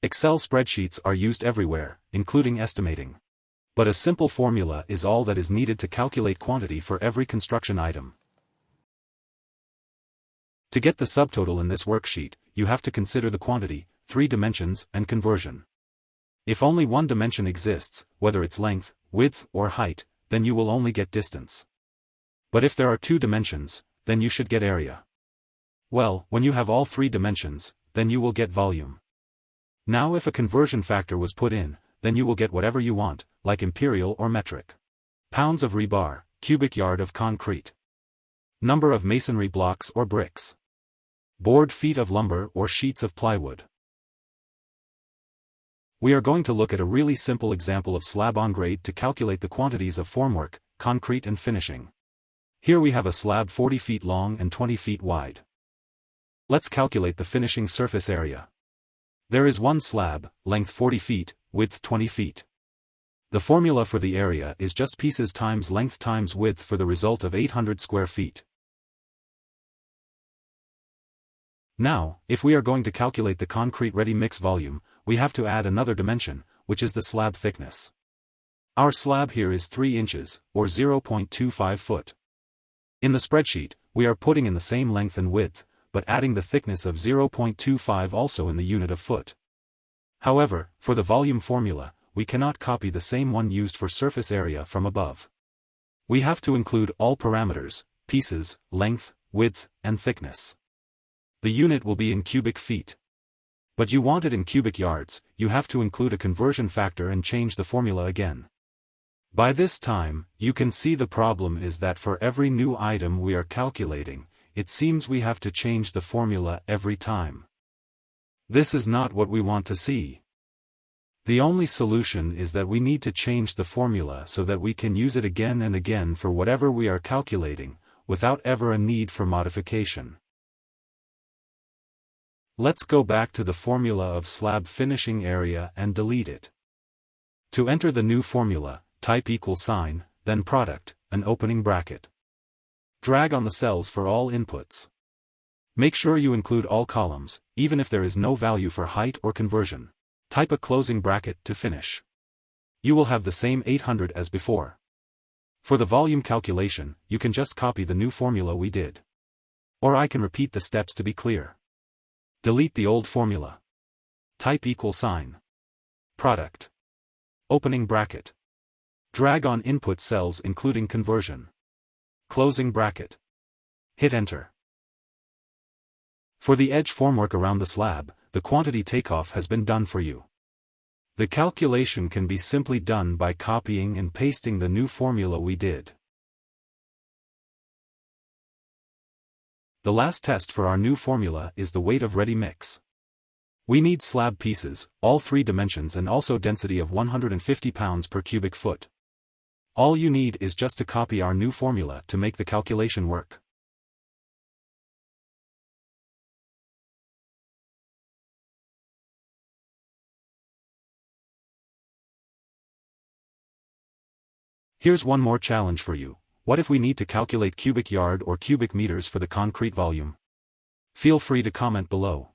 Excel spreadsheets are used everywhere, including estimating. But a simple formula is all that is needed to calculate quantity for every construction item. To get the subtotal in this worksheet, you have to consider the quantity, 3 dimensions, and conversion. If only one dimension exists, whether it's length, width, or height, then you will only get distance. But if there are 2 dimensions, then you should get area. Well, when you have all 3 dimensions, then you will get volume. Now if a conversion factor was put in, then you will get whatever you want, like imperial or metric. Pounds of rebar, cubic yard of concrete. Number of masonry blocks or bricks. Board feet of lumber or sheets of plywood. We are going to look at a really simple example of slab on grade to calculate the quantities of formwork, concrete and finishing. Here we have a slab 40 feet long and 20 feet wide. Let's calculate the finishing surface area. There is one slab, length 40 feet, width 20 feet. The formula for the area is just pieces times length times width for the result of 800 square feet. Now, if we are going to calculate the concrete ready mix volume, we have to add another dimension, which is the slab thickness. Our slab here is 3 inches, or 0.25 foot. In the spreadsheet, we are putting in the same length and width, but adding the thickness of 0.25 also in the unit of foot. However, for the volume formula, we cannot copy the same one used for surface area from above. We have to include all parameters, pieces, length, width, and thickness. The unit will be in cubic feet. But you want it in cubic yards, you have to include a conversion factor and change the formula again. By this time, you can see the problem is that for every new item we are calculating, it seems we have to change the formula every time. This is not what we want to see. The only solution is that we need to change the formula so that we can use it again and again for whatever we are calculating, without ever a need for modification. Let's go back to the formula of slab finishing area and delete it. To enter the new formula, type $, then product, an opening bracket. Drag on the cells for all inputs. Make sure you include all columns, even if there is no value for height or conversion. Type a closing bracket to finish. You will have the same 800 as before. For the volume calculation, you can just copy the new formula we did. Or I can repeat the steps to be clear. Delete the old formula. Type $, product, opening bracket. Drag on input cells including conversion. Closing bracket. Hit enter. For the edge formwork around the slab, the quantity takeoff has been done for you. The calculation can be simply done by copying and pasting the new formula we did. The last test for our new formula is the weight of ready mix. We need slab pieces, all 3 dimensions and also density of 150 pounds per cubic foot. All you need is just to copy our new formula to make the calculation work. Here's one more challenge for you. What if we need to calculate cubic yard or cubic meters for the concrete volume? Feel free to comment below.